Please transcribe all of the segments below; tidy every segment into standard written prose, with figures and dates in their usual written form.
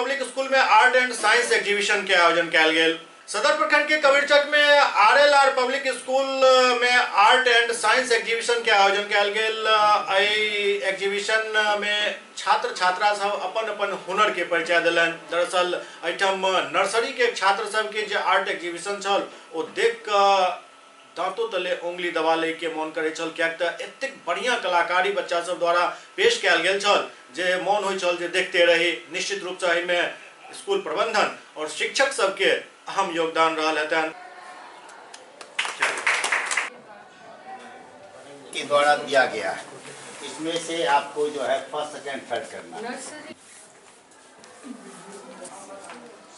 Public school में art and science exhibition के आयोजन किया गेल। सदर प्रखंड के कबीरचक में RLR पब्लिक स्कूल में आर्ट एंड साइंस एग्जीबिशन के आयोजन किया गेल। एग्जीबिशन में छात्र छात्रा सब अपन हुनर के परिचय दिलन। दरअसल एठम नर्सरी के छात्र सब के जो आर्ट एग्जीबिशन छल वो देख दांतों तले उंगली दबा ले के मन करे छल, क्या एतेक बढ़िया कलाकारी बच्चा सब द्वारा पेश किया गेल छल जे मन होय छल जे देखते रही। निश्चित रूप से में स्कूल प्रबंधन और शिक्षक सबके अहम योगदान रहा है के द्वारा दिया गया है। इसमें से आपको जो है फर्स्ट सेकंड थर्ड करना है।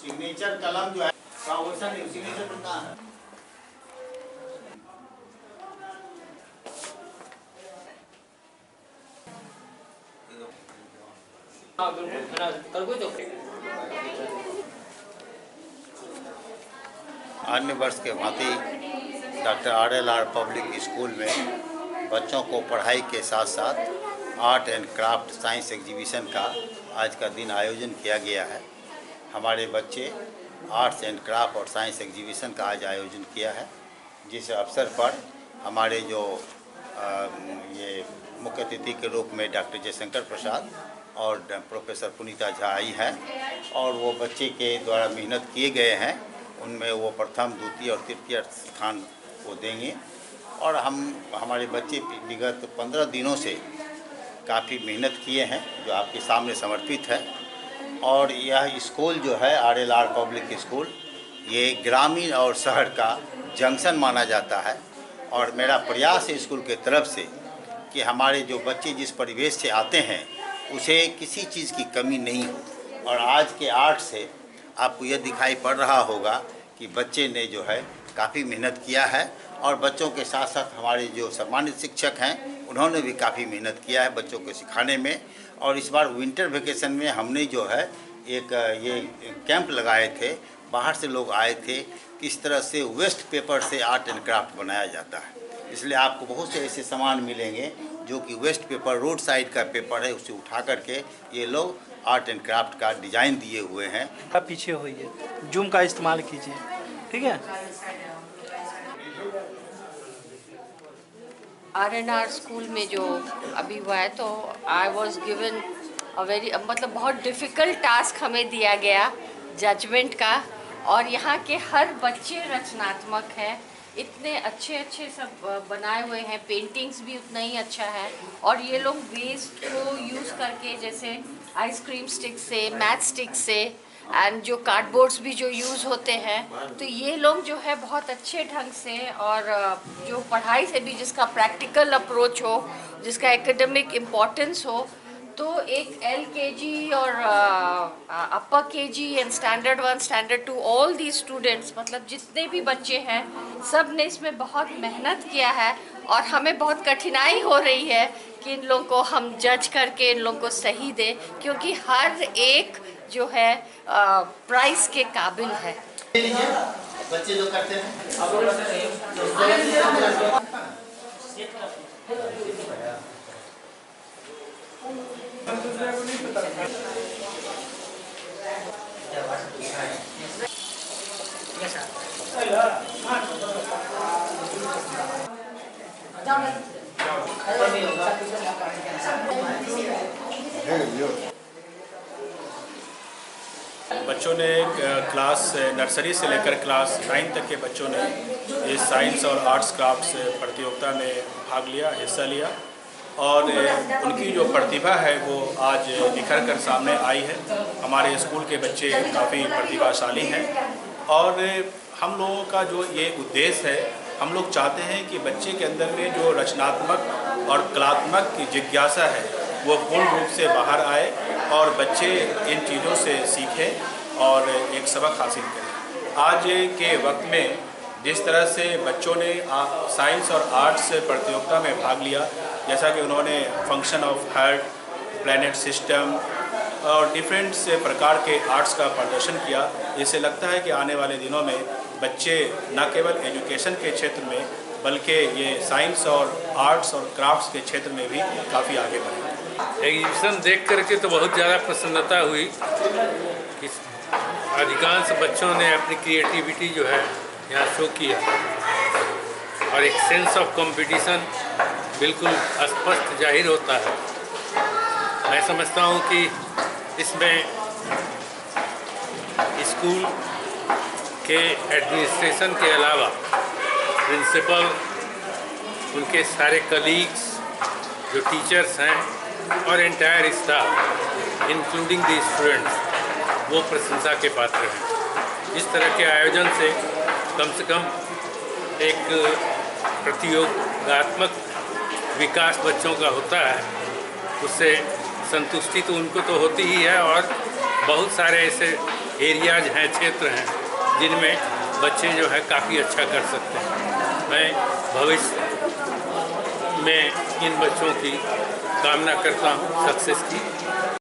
सिग्नेचर कलम जो है सिग्नेचर करना है। अन्य वर्ष के भांति डॉक्टर RLR पब्लिक स्कूल में बच्चों को पढ़ाई के साथ साथ art and craft science exhibition का आज का दिन आयोजन किया गया है। हमारे बच्चे आर्ट्स एंड क्राफ्ट और साइंस एग्जीबिशन का आज आयोजन किया है, जिस अवसर पर हमारे जो ये मुख्य अतिथि के रूप में डॉक्टर जयशंकर प्रसाद और प्रोफेसर पुनीता झा आई है और वो बच्चे के द्वारा मेहनत किए गए हैं उनमें वो प्रथम, द्वितीय और तृतीय स्थान वो देंगे। और हमारे बच्चे विगत 15 दिनों से काफ़ी मेहनत किए हैं जो आपके सामने समर्पित है। और यह स्कूल जो है RLR पब्लिक स्कूल ये ग्रामीण और शहर का जंक्शन माना जाता है। और मेरा प्रयास है स्कूल के तरफ से कि हमारे जो बच्चे जिस परिवेश से आते हैं उसे किसी चीज़ की कमी नहीं हो। और आज के आर्ट से आपको यह दिखाई पड़ रहा होगा कि बच्चे ने जो है काफ़ी मेहनत किया है और बच्चों के साथ साथ हमारे जो सम्मानित शिक्षक हैं उन्होंने भी काफ़ी मेहनत किया है बच्चों को सिखाने में। और इस बार विंटर वेकेशन में हमने जो है एक ये कैंप लगाए थे, बाहर से लोग आए थे, किस तरह से वेस्ट पेपर से आर्ट एंड क्राफ्ट बनाया जाता है। इसलिए आपको बहुत से ऐसे सामान मिलेंगे जो कि वेस्ट पेपर, रोड साइड का पेपर है, उसे उठा करके ये लोग आर्ट एंड क्राफ्ट का डिज़ाइन दिए हुए हैं। आप पीछे होइए, जूम का इस्तेमाल कीजिए, ठीक है। RLR स्कूल में जो अभी हुआ है तो आई वॉज गिवन मतलब बहुत डिफ़िकल्ट टास्क हमें दिया गया जजमेंट का। और यहाँ के हर बच्चे रचनात्मक हैं, इतने अच्छे अच्छे सब बनाए हुए हैं, पेंटिंग्स भी उतना ही अच्छा है। और ये लोग वेस्ट को यूज़ करके जैसे आइसक्रीम स्टिक से, मैच स्टिक से एंड जो कार्डबोर्ड्स भी जो यूज़ होते हैं, तो ये लोग जो है बहुत अच्छे ढंग से और जो पढ़ाई से भी जिसका प्रैक्टिकल अप्रोच हो, जिसका एकेडमिक इम्पोर्टेंस हो, तो एक LKG और अपर KG and standard 1, standard 2 all the students, मतलब जितने भी बच्चे हैं सब ने इसमें बहुत मेहनत किया है। और हमें बहुत कठिनाई हो रही है कि इन लोगों को हम जज करके इन लोगों को सही दें, क्योंकि हर एक जो है प्राइस के काबिल है। बच्चे जो करते हैं बच्चों ने क्लास नर्सरी से लेकर क्लास 9 तक के बच्चों ने इस साइंस और आर्ट्स क्राफ्ट्स प्रतियोगिता में भाग लिया, हिस्सा लिया। और उनकी जो प्रतिभा है वो आज निखर कर सामने आई है। हमारे स्कूल के बच्चे काफ़ी प्रतिभाशाली हैं और हम लोगों का जो ये उद्देश्य है, हम लोग चाहते हैं कि बच्चे के अंदर में जो रचनात्मक और कलात्मक की जिज्ञासा है वो पूर्ण रूप से बाहर आए और बच्चे इन चीज़ों से सीखें और एक सबक हासिल करें। आज के वक्त में जिस तरह से बच्चों ने साइंस और आर्ट्स प्रतियोगिता में भाग लिया, जैसा कि उन्होंने function of heart, planet system और डिफरेंट से प्रकार के आर्ट्स का प्रदर्शन किया, इससे लगता है कि आने वाले दिनों में बच्चे न केवल एजुकेशन के क्षेत्र में बल्कि ये साइंस और आर्ट्स और क्राफ्ट्स के क्षेत्र में भी काफ़ी आगे बढ़ेंगे। एग्जीबिशन देख करके तो बहुत ज़्यादा प्रसन्नता हुई कि अधिकांश बच्चों ने अपनी क्रिएटिविटी जो है यहाँ शो किया और एक सेंस ऑफ कंपटीशन बिल्कुल स्पष्ट जाहिर होता है। मैं समझता हूँ कि इसमें स्कूल के एडमिनिस्ट्रेशन के अलावा प्रिंसिपल, उनके सारे कलीग्स जो टीचर्स हैं और entire staff including the students, वो प्रशंसा के पात्र हैं। इस तरह के आयोजन से कम एक प्रतियोगात्मक विकास बच्चों का होता है, उससे संतुष्टि तो उनको तो होती ही है और बहुत सारे ऐसे एरियाज हैं, क्षेत्र हैं जिनमें बच्चे जो है काफ़ी अच्छा कर सकते हैं। मैं भविष्य में इन बच्चों की कामना करता हूँ सक्सेस की।